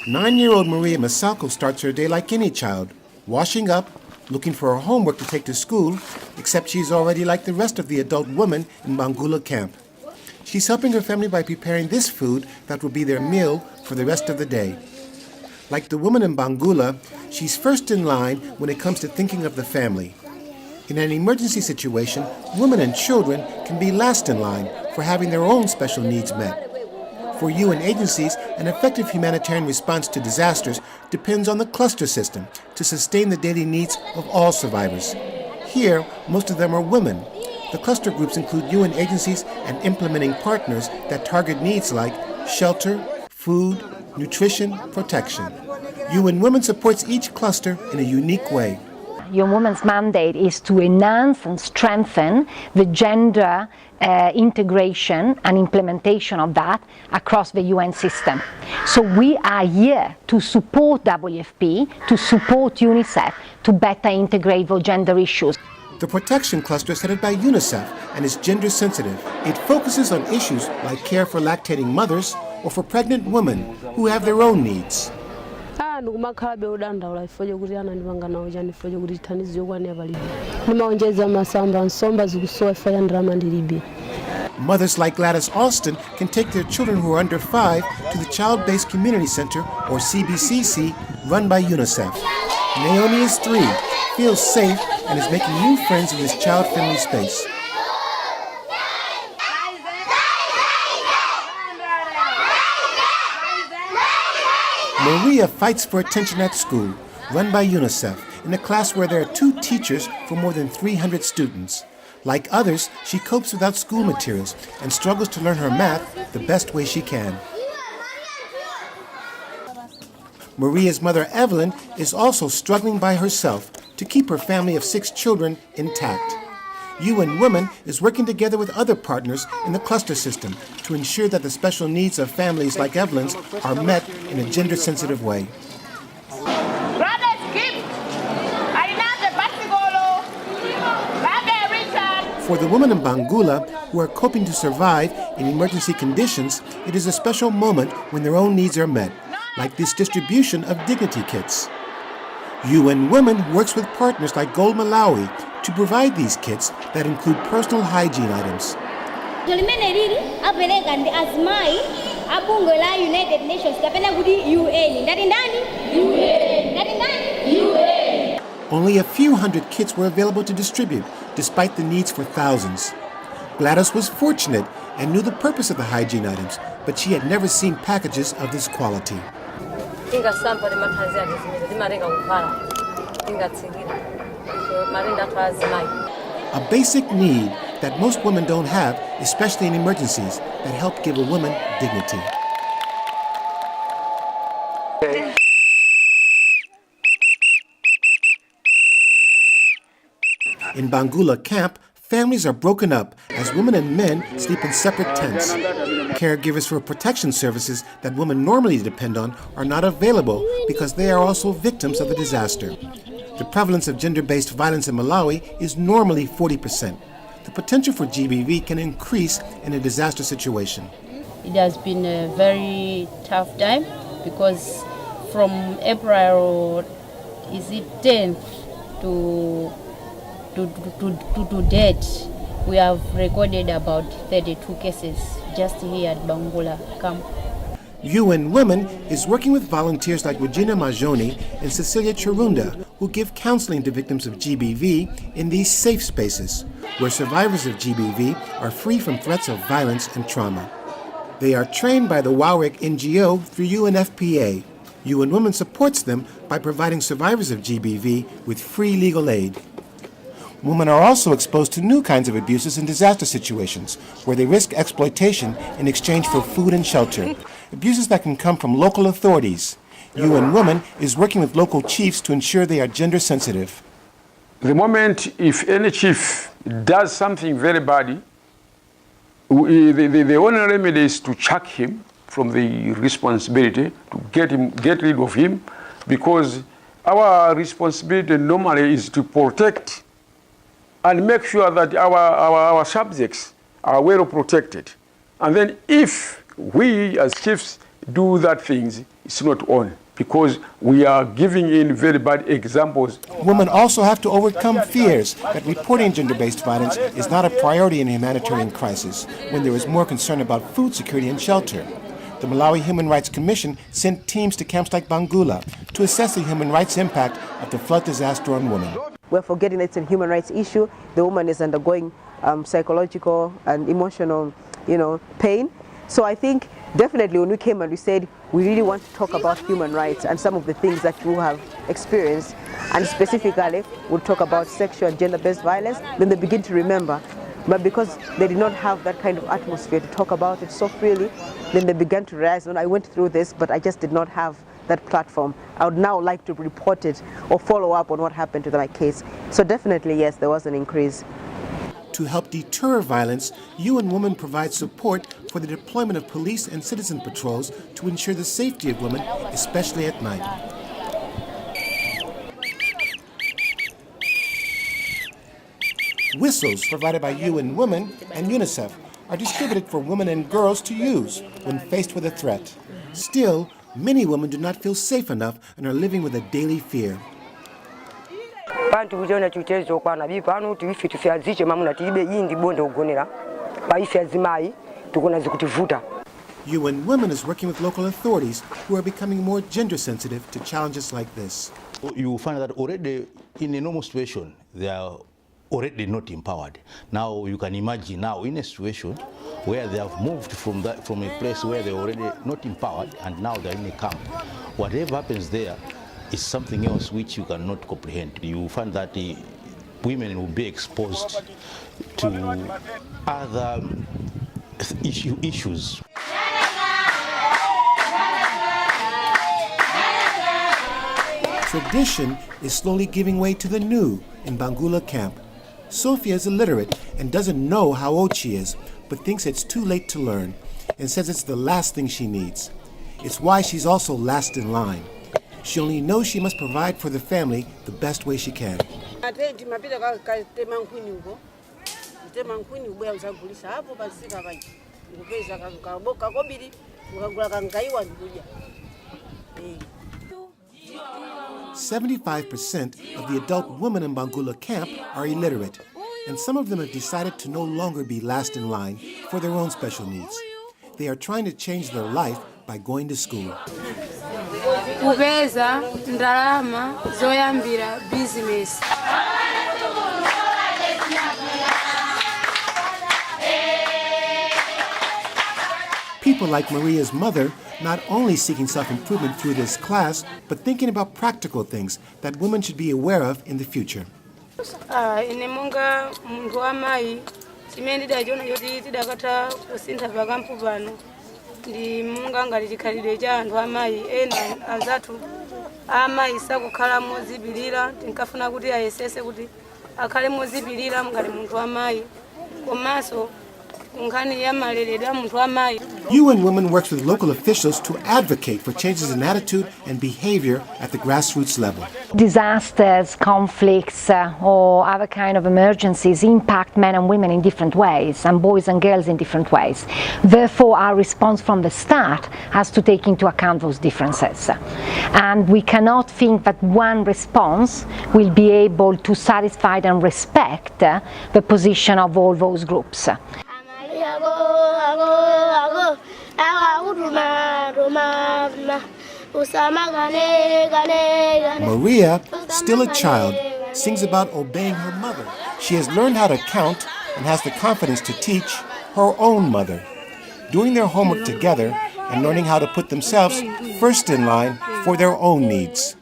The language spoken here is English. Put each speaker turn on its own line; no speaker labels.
Nine-year-old Maria Masako starts her day like any child, washing up, looking for her homework to take to school, except she's already like the rest of the adult women in Bangula camp. She's helping her family by preparing this food that will be their meal for the rest of the day. Like the woman in Bangula, she's first in line when it comes to thinking of the family. In an emergency situation, women and children can be last in line for having their own special needs met. For UN agencies, an effective humanitarian response to disasters depends on the cluster system to sustain the daily needs of all survivors. Here, most of them are women. The cluster groups include UN agencies and implementing partners that target needs like shelter, food, nutrition, protection. UN Women supports each cluster in a unique way.
Unwomen's mandate is to enhance and strengthen the gender integration and implementation of that across the UN system. So we are here to support WFP, to support UNICEF, to better integrate those gender issues.
The protection cluster is headed by UNICEF and is gender sensitive. It focuses on issues like care for lactating mothers or for pregnant women who have their own needs. Mothers like Gladys Alston can take their children who are under 5 to the Child-Based Community Center, or CBCC, run by UNICEF. Naomi is 3, feels safe, and is making new friends in this child-friendly space. Maria fights for attention at school, run by UNICEF, in a class where there are 2 teachers for more than 300 students. Like others, she copes without school materials and struggles to learn her math the best way she can. Maria's mother, Evelyn, is also struggling by herself to keep her family of 6 children intact. UN Women is working together with other partners in the cluster system to ensure that the special needs of families like Evelyn's are met in a gender-sensitive way. For the women in Bangula who are coping to survive in emergency conditions, it is a special moment when their own needs are met, like this distribution of dignity kits. UN Women works with partners like Gold Malawi to provide these kits that include personal hygiene items. Only a few hundred kits were available to distribute, despite the needs for thousands. Gladys was fortunate and knew the purpose of the hygiene items, but she had never seen packages of this quality. A basic need that most women don't have, especially in emergencies, that help give a woman dignity. In Bangula camp, families are broken up as women and men sleep in separate tents. Caregivers for protection services that women normally depend on are not available because they are also victims of the disaster. The prevalence of gender-based violence in Malawi is normally 40%. The potential for GBV can increase in a disaster situation.
It has been a very tough time because from April, is it 10th to date, we have recorded about 32 cases just here at Bangula camp.
UN Women is working with volunteers like Regina Majoni and Cecilia Chirunda, who give counseling to victims of GBV in these safe spaces, where survivors of GBV are free from threats of violence and trauma. They are trained by the Warwick NGO through UNFPA. UN Women supports them by providing survivors of GBV with free legal aid. Women are also exposed to new kinds of abuses in disaster situations, where they risk exploitation in exchange for food and shelter. Abuses that can come from local authorities. Unwomen is working with local chiefs to ensure they are gender sensitive.
The moment if any chief does something very bad, the only remedy is to chuck him from the responsibility, to get rid of him, because our responsibility normally is to protect and make sure that our subjects are well protected. And then if we as chiefs do that things, it's not on, because we are giving in very bad examples.
Women also have to overcome fears that reporting gender-based violence is not a priority in a humanitarian crisis, when there is more concern about food security and shelter. The Malawi Human Rights Commission sent teams to camps like Bangula to assess the human rights impact of the flood disaster on women.
We're forgetting it's a human rights issue. The woman is undergoing psychological and emotional, pain. So I think definitely when we came and we said we really want to talk about human rights and some of the things that you have experienced, and specifically we'll talk about sexual and gender-based violence, then they begin to remember. But because they did not have that kind of atmosphere to talk about it so freely, then they began to realize, I went through this, but I just did not have that platform. I would now like to report it or follow up on what happened to my case. So definitely, yes, there was an increase.
To help deter violence, Unwomen provides support for the deployment of police and citizen patrols to ensure the safety of women, especially at night. Whistles provided by Unwomen and UNICEF are distributed for women and girls to use when faced with a threat. Still, many women do not feel safe enough and are living with a daily fear. Unwomen is working with local authorities who are becoming more gender sensitive to challenges like this.
You will find that already in a normal situation, they are already not empowered. Now you can imagine now in a situation where they have moved from a place where they're already not empowered and now they're in a camp. Whatever happens there is something else which you cannot comprehend. You will find that the women will be exposed to other issues.
Tradition is slowly giving way to the new in Bangula camp. Sophia is illiterate and doesn't know how old she is, but thinks it's too late to learn and says it's the last thing she needs. It's why she's also last in line. She only knows she must provide for the family the best way she can. "75% of the adult women in Bangula camp are illiterate, and some of them have decided to no longer be last in line for their own special needs. They are trying to change their life by going to school."
Kupeza ndalama zoyambira business.
People like Maria's mother not only seeking self-improvement through this class, but thinking about practical things that women should be aware of in the future.
Inemunga muntu wamayi chimene ndidachona choti tidakatha kusintha pakampu pano ndi munga ngati chikhalidwe cha anthu amayi ena anzathu amayi sakukhala mozipirira, tinkafuna kuti ayesese kuti akhale mozipirira ngati munthu wamayi komanso nkhani ya maleredwe a munthu wamayi.
Unwomen works with local officials to advocate for changes in attitude and behavior at the grassroots level.
Disasters, conflicts, or other kind of emergencies impact men and women in different ways, and boys and girls in different ways. Therefore, our response from the start has to take into account those differences. And we cannot think that one response will be able to satisfy and respect the position of all those groups.
Maria, still a child, sings about obeying her mother. She has learned how to count and has the confidence to teach her own mother. Doing their homework together and learning how to put themselves first in line for their own needs.